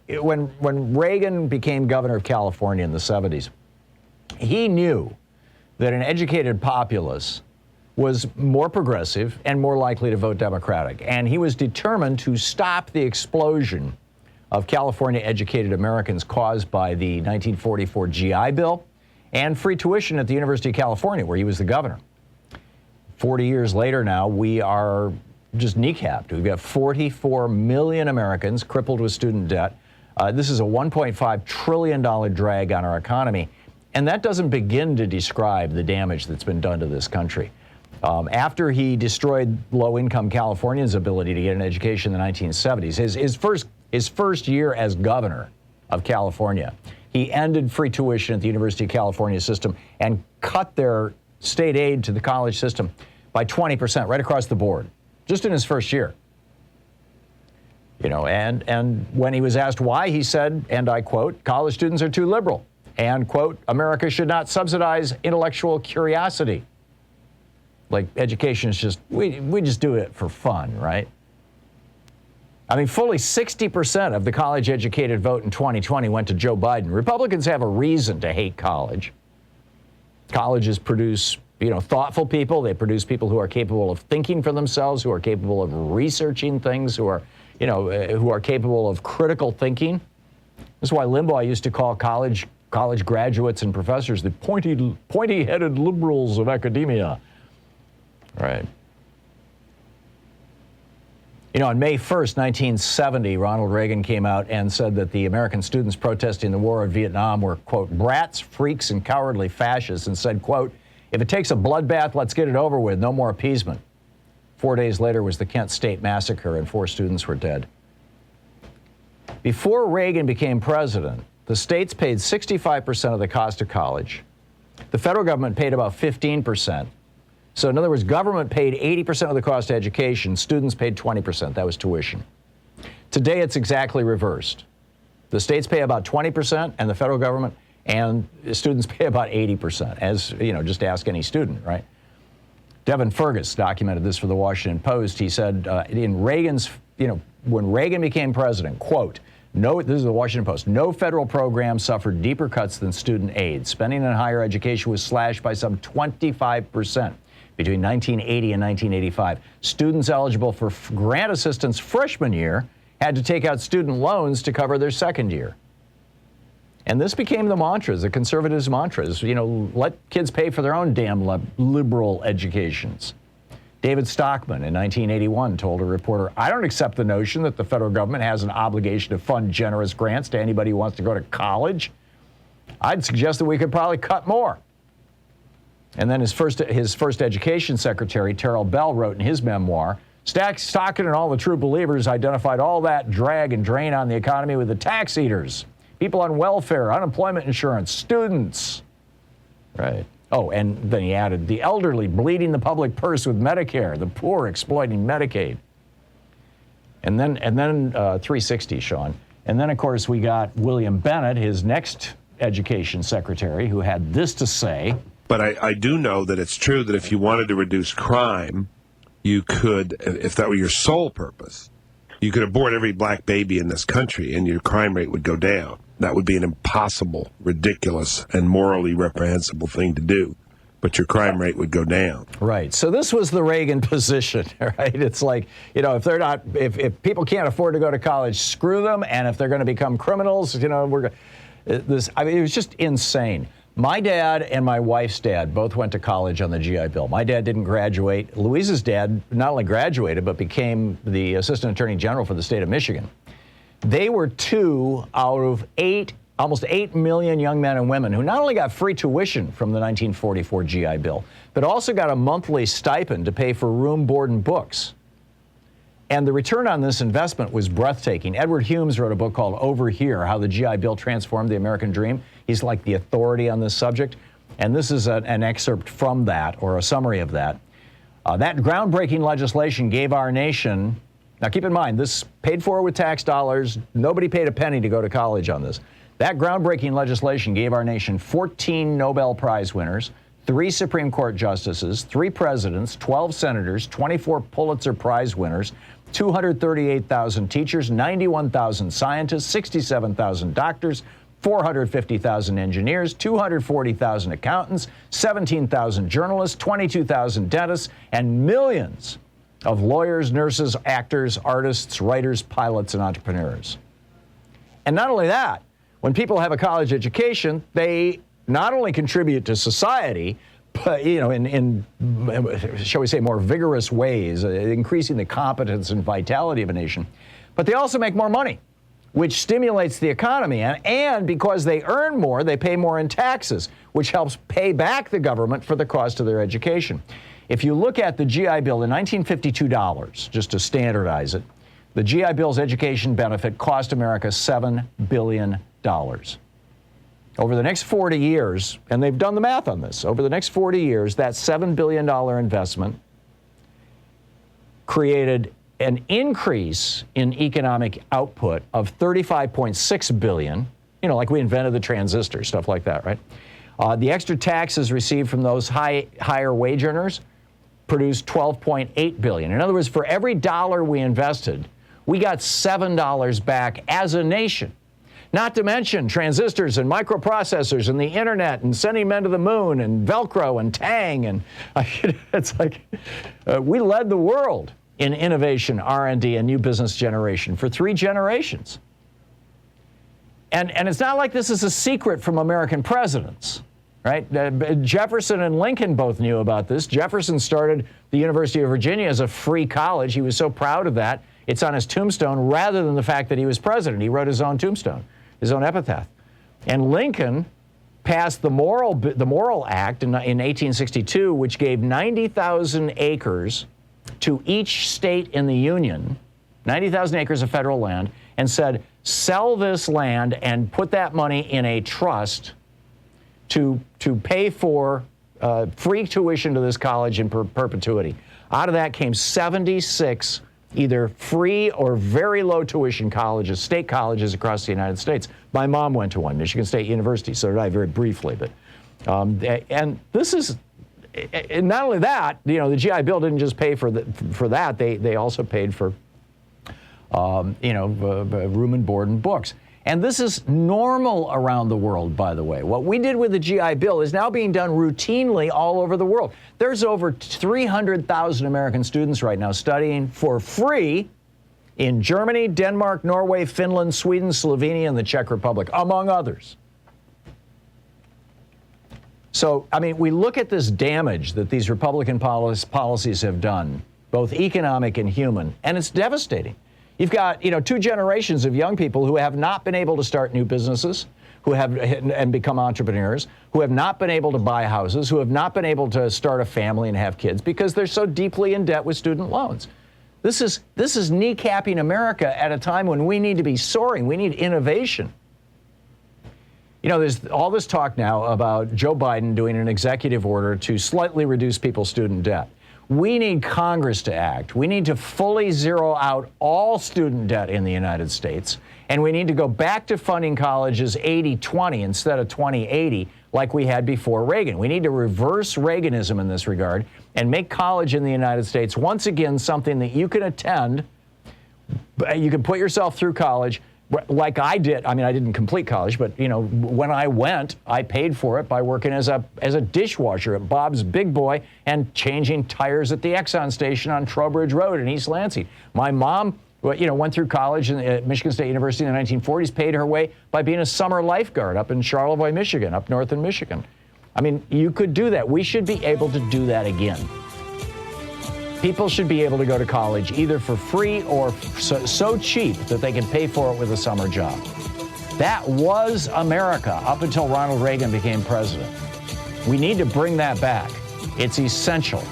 when Reagan became governor of California in the 70s, he knew that an educated populace was more progressive and more likely to vote Democratic. And he was determined to stop the explosion of California educated Americans caused by the 1944 GI Bill and free tuition at the University of California, where he was the governor. 40 years later now, we are just kneecapped. We've got 44 million Americans crippled with student debt. This is a $1.5 trillion drag on our economy. And that doesn't begin to describe the damage that's been done to this country. After he destroyed low-income Californians' ability to get an education in the 1970s, his first year as governor of California, he ended free tuition at the University of California system and cut their state aid to the college system by 20% right across the board, just in his first year. You know, and when he was asked why, he said, and I quote, "College students are too liberal," and quote, "America should not subsidize intellectual curiosity." Like, education is just, we just do it for fun, right? I mean, fully 60% of the college-educated vote in 2020 went to Joe Biden. Republicans have a reason to hate college. Colleges produce, you know, thoughtful people. They produce people who are capable of thinking for themselves, who are capable of researching things, who are, you know, who are capable of critical thinking. This is why Limbaugh used to call college graduates and professors the pointy-headed liberals of academia. Right. You know, on May 1st, 1970, Ronald Reagan came out and said that the American students protesting the war in Vietnam were, quote, "brats, freaks, and cowardly fascists," and said, quote, "If it takes a bloodbath, let's get it over with. No more appeasement." 4 days later was the Kent State Massacre, and 4 students were dead. Before Reagan became president, the states paid 65% of the cost of college. The federal government paid about 15%. So in other words, government paid 80% of the cost of education, students paid 20%. That was tuition. Today, it's exactly reversed. The states pay about 20%, and the federal government and students pay about 80%, as, you know, just ask any student, right? Devin Fergus documented this for the Washington Post. He said in Reagan's, you know, when Reagan became president, quote, "No, this is the Washington Post, no federal program suffered deeper cuts than student aid. Spending on higher education was slashed by some 25%. Between 1980 and 1985, students eligible for grant assistance freshman year had to take out student loans to cover their second year." And this became the mantra, the conservatives' mantras, you know, let kids pay for their own damn liberal educations. David Stockman in 1981 told a reporter, "I don't accept the notion that the federal government has an obligation to fund generous grants to anybody who wants to go to college. I'd suggest that we could probably cut more." And then his first education secretary, Terrell Bell, wrote in his memoir, "Stockton and all the true believers identified all that drag and drain on the economy with the tax eaters, people on welfare, unemployment insurance, students." Right. Oh, and then he added, "the elderly bleeding the public purse with Medicare, the poor exploiting Medicaid." And then 360, Sean. And then, of course, we got William Bennett, his next education secretary, who had this to say. But I do know that it's true that if you wanted to reduce crime, you could, if that were your sole purpose, you could abort every black baby in this country and your crime rate would go down. That would be an impossible, ridiculous, and morally reprehensible thing to do. But your crime rate would go down. Right. So this was the Reagan position, right? It's like, you know, if people can't afford to go to college, screw them. And if they're going to become criminals, you know, it was just insane. My dad and my wife's dad both went to college on the GI Bill. My dad didn't graduate. Louise's dad not only graduated, but became the Assistant Attorney General for the state of Michigan. They were 2 out of almost 8 million young men and women who not only got free tuition from the 1944 GI Bill, but also got a monthly stipend to pay for room, board, and books. And the return on this investment was breathtaking. Edward Humes wrote a book called Over Here, How the GI Bill Transformed the American Dream. He's like the authority on this subject. And this is an excerpt from that, or a summary of that. That groundbreaking legislation gave our nation, now keep in mind, this paid for with tax dollars. Nobody paid a penny to go to college on this. That groundbreaking legislation gave our nation 14 Nobel Prize winners, 3 Supreme Court justices, 3 presidents, 12 senators, 24 Pulitzer Prize winners, 238,000 teachers, 91,000 scientists, 67,000 doctors, 450,000 engineers, 240,000 accountants, 17,000 journalists, 22,000 dentists, and millions of lawyers, nurses, actors, artists, writers, pilots, and entrepreneurs. And not only that, when people have a college education, they not only contribute to society, but, in shall we say, more vigorous ways, increasing the competence and vitality of a nation, but they also make more money, which stimulates the economy. And because they earn more, they pay more in taxes, which helps pay back the government for the cost of their education. If you look at the GI Bill in $1952, just to standardize it, the GI Bill's education benefit cost America $7 billion. Over the next 40 years, and they've done the math on this, over the next 40 years, that $7 billion investment created an increase in economic output of $35.6 billion, like we invented the transistor, stuff like that, right? The extra taxes received from those higher wage earners produced $12.8 billion. In other words, for every dollar we invested, we got $7 back as a nation. Not to mention transistors and microprocessors and the internet and sending men to the moon and Velcro and Tang. And it's like we led the world in innovation, R&D, and new business generation for 3 generations. And it's not like this is a secret from American presidents, right? Jefferson and Lincoln both knew about this. Jefferson started the University of Virginia as a free college. He was so proud of that. It's on his tombstone rather than the fact that he was president. He wrote his own tombstone, his own epitaph. And Lincoln passed the Morrill Act in 1862, which gave 90,000 acres to each state in the Union, 90,000 acres of federal land, and said, sell this land and put that money in a trust to pay for free tuition to this college in perpetuity. Out of that came 76 either free or very low tuition colleges, state colleges across the United States. My mom went to one, Michigan State University, so did I, very briefly. But and this is, and not only that, the GI Bill didn't just pay for that. They also paid for room and board and books. And this is normal around the world, by the way. What we did with the GI Bill is now being done routinely all over the world. There's over 300,000 American students right now studying for free in Germany, Denmark, Norway, Finland, Sweden, Slovenia, and the Czech Republic, among others. So, we look at this damage that these Republican policies have done, both economic and human, and it's devastating. You've got, 2 generations of young people who have not been able to start new businesses, who have and become entrepreneurs, who have not been able to buy houses, who have not been able to start a family and have kids because they're so deeply in debt with student loans. This is kneecapping America at a time when we need to be soaring. We need innovation. There's all this talk now about Joe Biden doing an executive order to slightly reduce people's student debt. We need Congress to act. We need to fully zero out all student debt in the United States. And we need to go back to funding colleges 80-20 instead of 20-80 like we had before Reagan. We need to reverse Reaganism in this regard and make college in the United States once again something that you can attend. You can put yourself through college like I did. I didn't complete college, but when I went, I paid for it by working as a dishwasher at Bob's Big Boy and changing tires at the Exxon station on Trowbridge Road in East Lansing. My mom, went through college at Michigan State University in the 1940s, paid her way by being a summer lifeguard up in Charlevoix, Michigan, up north in Michigan. You could do that. We should be able to do that again. People should be able to go to college either for free or so cheap that they can pay for it with a summer job. That was America up until Ronald Reagan became president. We need to bring that back. It's essential.